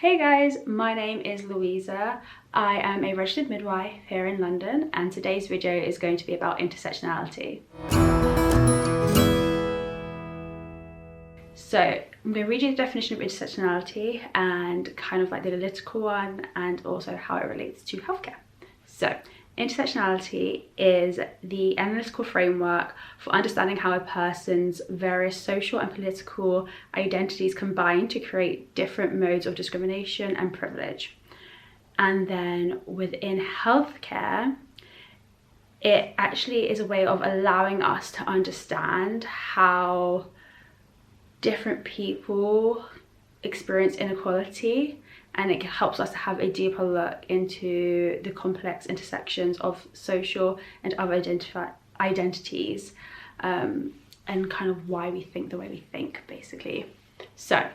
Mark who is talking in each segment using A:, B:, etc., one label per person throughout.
A: Hey guys, my name is Louisa. I am a registered midwife here in London, and today's video is going to be about intersectionality. So I'm going to read you the definition of intersectionality and kind of like the analytical one, and also how it relates to healthcare. So intersectionality is the analytical framework for understanding how a person's various social and political identities combine to create different modes of discrimination and privilege. And then within healthcare, it actually is a way of allowing us to understand how different people experience inequality, and it helps us to have a deeper look into the complex intersections of social and other identities, and kind of why we think the way we think, basically. So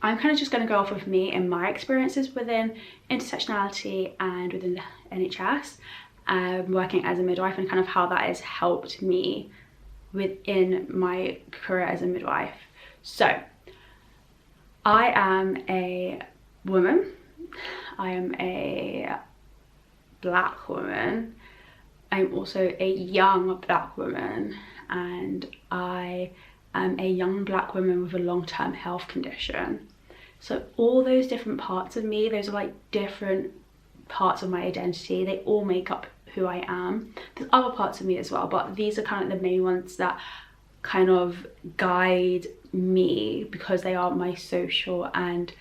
A: I'm kind of just going to go off of me and my experiences within intersectionality and within the NHS, working as a midwife, and kind of how that has helped me within my career as a midwife. So I am a woman, I am a black woman, I'm also a young black woman, and I am a young black woman with a long-term health condition. So all those different parts of me, those are like different parts of my identity, they all make up who I am. There's other parts of me as well, but these are kind of the main ones that kind of guide me, because they are my social and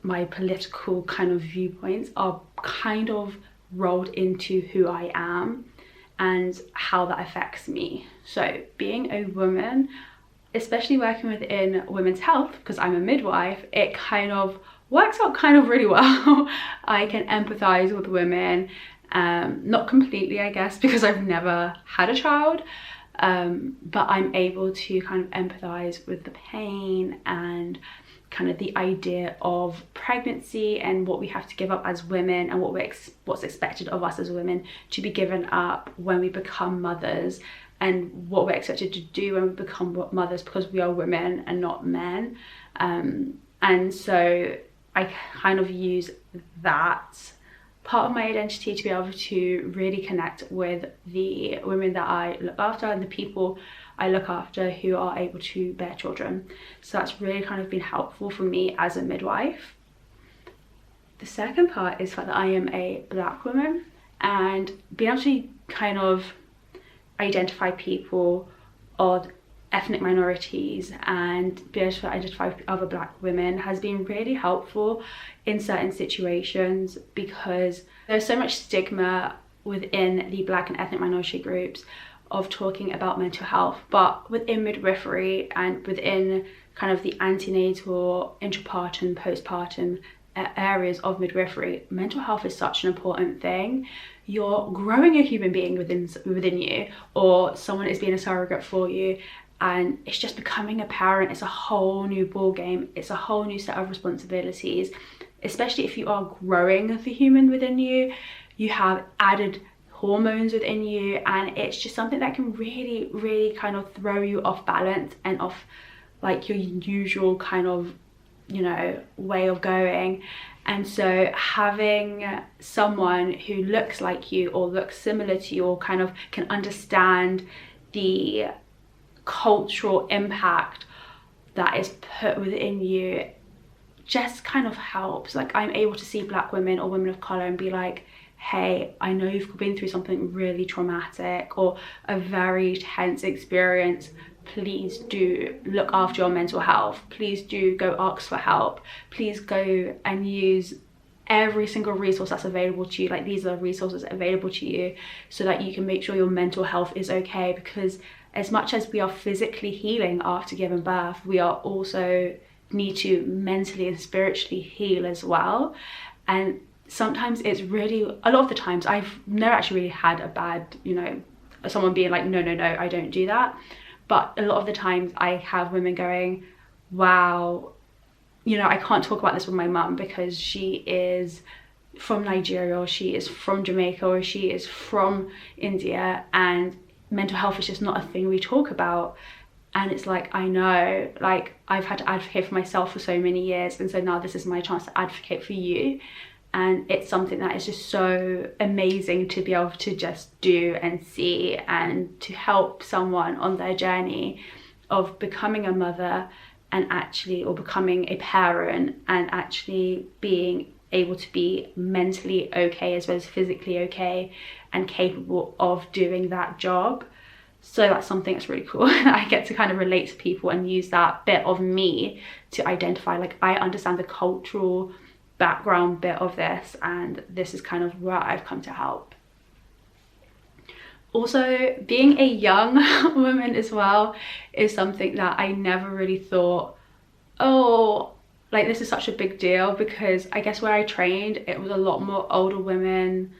A: my political kind of viewpoints are kind of rolled into who I am and how that affects me. So being a woman, especially working within women's health, because I'm a midwife, it kind of works out kind of really well. I can empathize with women, not completely, I guess, because I've never had a child, but I'm able to kind of empathize with the pain and kind of the idea of pregnancy and what we have to give up as women, and what's expected of us as women to be given up when we become mothers, and what we're expected to do when we become mothers, because we are women and not men. And so I kind of use that part of my identity to be able to really connect with the women that I look after and the people I look after who are able to bear children. So that's really kind of been helpful for me as a midwife. The second part is that I am a black woman, and being able to kind of identify people of ethnic minorities and be able to identify other black women has been really helpful in certain situations, because there's so much stigma within the black and ethnic minority groups of talking about mental health. But within midwifery and within kind of the antenatal, intrapartum, postpartum areas of midwifery, mental health is such an important thing. You're growing a human being within you, or someone is being a surrogate for you, and it's just becoming a parent. It's a whole new ball game. It's a whole new set of responsibilities, especially if you are growing the human within you. You have added hormones within you, and it's just something that can really kind of throw you off balance and off like your usual kind of, you know, way of going. And so having someone who looks like you or looks similar to you, or kind of can understand the cultural impact that is put within you, just kind of helps. Like, I'm able to see black women or women of color and be like, hey, I know you've been through something really traumatic or a very tense experience. Please do look after your mental health. Please do go ask for help. Please go and use every single resource that's available to you. Like, these are resources available to you so that you can make sure your mental health is okay, because as much as we are physically healing after giving birth, we are also need to mentally and spiritually heal as well. And sometimes it's really, a lot of the times, I've never actually really had a bad, you know, someone being like, no, I don't do that. But a lot of the times I have women going, wow, you know, I can't talk about this with my mum because she is from Nigeria, or she is from Jamaica, or she is from India, and mental health is just not a thing we talk about. And it's like, I know, like, I've had to advocate for myself for so many years, and so now this is my chance to advocate for you. And it's something that is just so amazing to be able to just do and see, and to help someone on their journey of becoming a mother and actually, or becoming a parent, and actually being able to be mentally okay as well as physically okay and capable of doing that job. So that's something that's really cool. I get to kind of relate to people and use that bit of me to identify, like, I understand the cultural background bit of this, and this is kind of where I've come to help. Also, being a young woman as well is something that I never really thought, oh, like, this is such a big deal, because I guess where I trained, it was a lot more older women.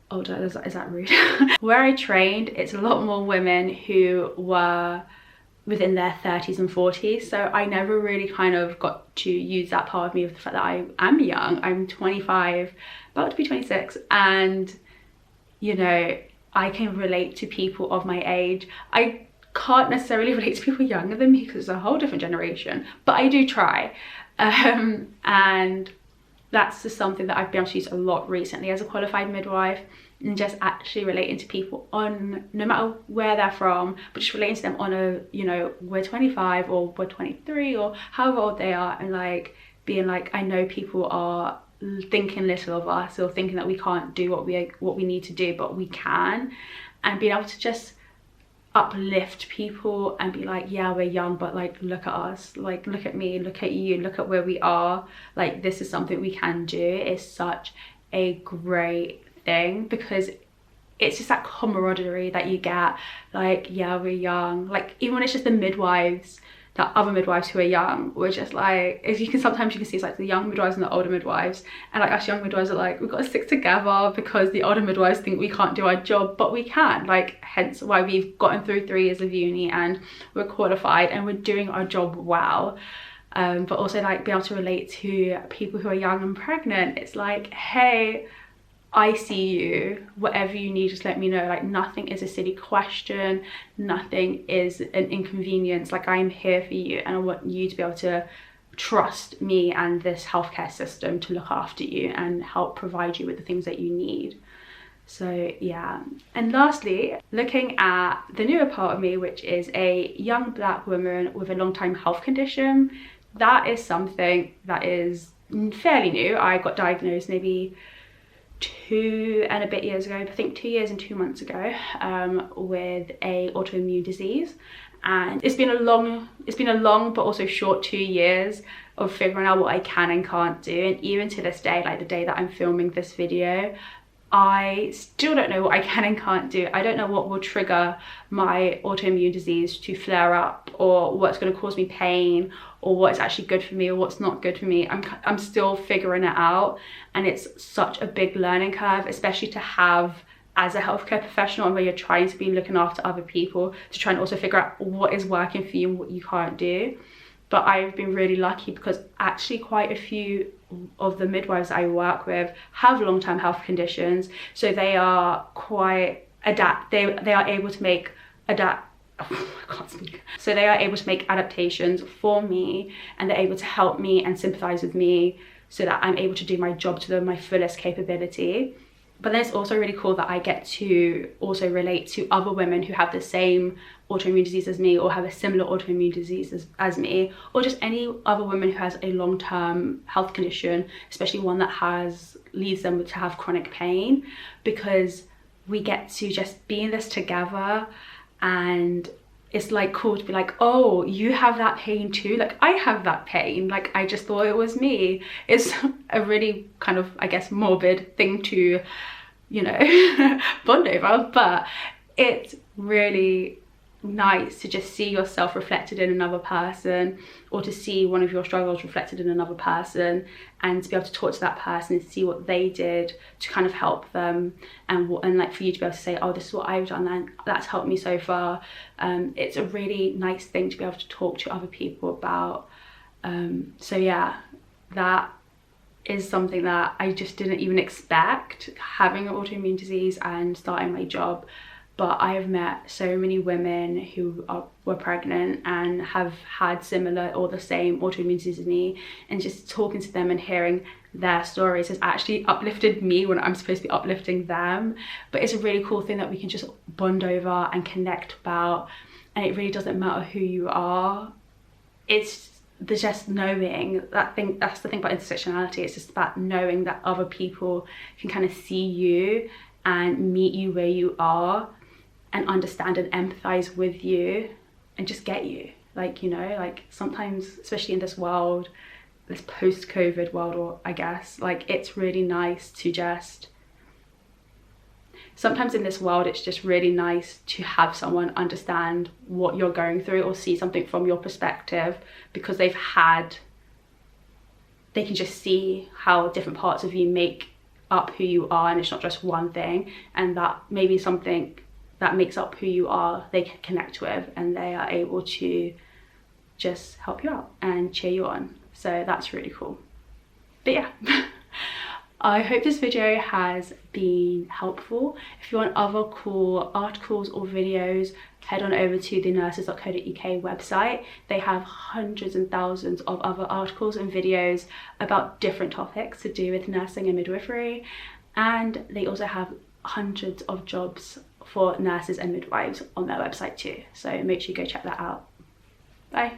A: Older, is that rude? Where I trained, it's a lot more women who were within their 30s and 40s. So I never really kind of got to use that part of me, of the fact that I am young. I'm 25, about to be 26, and you know, I can relate to people of my age. I can't necessarily relate to people younger than me because it's a whole different generation, but I do try. And that's just something that I've been able to use a lot recently as a qualified midwife, and just actually relating to people on, no matter where they're from, but just relating to them on a, you know, we're 25 or we're 23 or however old they are, and like being like, I know people are thinking little of us, or thinking that we can't do what we need to do, but we can. And being able to just uplift people and be like, yeah, we're young, but like, look at us, like, look at me, look at you, look at where we are, like, this is something we can do, is such a great thing, because it's just that camaraderie that you get, like, yeah, we're young. Like, even when it's just the midwives, that other midwives who are young, we're just like, if you can, sometimes you can see it's like the young midwives and the older midwives, and like us young midwives are like, we've got to stick together because the older midwives think we can't do our job, but we can. Like, hence why we've gotten through 3 years of uni and we're qualified and we're doing our job well. But also, like, be able to relate to people who are young and pregnant. It's like, hey, I see you, whatever you need, just let me know. Like, nothing is a silly question, nothing is an inconvenience. Like, I'm here for you, and I want you to be able to trust me and this healthcare system to look after you and help provide you with the things that you need. So yeah. And lastly, looking at the newer part of me, which is a young Black woman with a long-time health condition, that is something that is fairly new. I got diagnosed maybe 2 and a bit years ago, I think 2 years and 2 months ago, with a autoimmune disease. And it's been a long but also short 2 years of figuring out what I can and can't do. And even to this day, like the day that I'm filming this video, I still don't know what I can and can't do. I don't know what will trigger my autoimmune disease to flare up, or what's going to cause me pain, or what's actually good for me or what's not good for me. I'm still figuring it out, and it's such a big learning curve, especially to have as a healthcare professional, and where you're trying to be looking after other people, to try and also figure out what is working for you and what you can't do. But I've been really lucky, because actually quite a few of the midwives I work with have long-term health conditions, so they are quite they are able to make so they are able to make adaptations for me, and they're able to help me and sympathize with me so that I'm able to do my job to my fullest capability. But then it's also really cool that I get to also relate to other women who have the same autoimmune disease as me, or have a similar autoimmune disease as me, or just any other woman who has a long-term health condition, especially one that leads them to have chronic pain, because we get to just be in this together. And it's like cool to be like, oh, you have that pain too, like I have that pain, like I just thought it was me. It's a really kind of, I guess, morbid thing to, you know, bond over, but it's really nice to just see yourself reflected in another person, or to see one of your struggles reflected in another person, and to be able to talk to that person and see what they did to kind of help them, and like for you to be able to say, oh, this is what I've done and that's helped me so far. It's a really nice thing to be able to talk to other people about. So yeah, that is something that I just didn't even expect, having an autoimmune disease and starting my job. but I have met so many women who were pregnant and have had similar or the same autoimmune disease, and just talking to them and hearing their stories has actually uplifted me when I'm supposed to be uplifting them. But it's a really cool thing that we can just bond over and connect about, and it really doesn't matter who you are. It's just knowing that thing. That's the thing about intersectionality. It's just about knowing that other people can kind of see you and meet you where you are and understand and empathize with you and just get you. Like, you know, like sometimes, especially in this world, this post-COVID world, or I guess, like, it's really nice to just, sometimes in this world, it's just really nice to have someone understand what you're going through or see something from your perspective, because they can just see how different parts of you make up who you are, and it's not just one thing, and that maybe something that makes up who you are they can connect with, and they are able to just help you out and cheer you on. So that's really cool. But yeah, I hope this video has been helpful. If you want other cool articles or videos, head on over to the Nurses.co.uk website. They have hundreds and thousands of other articles and videos about different topics to do with nursing and midwifery, and they also have hundreds of jobs for nurses and midwives on their website too, so make sure you go check that out. Bye.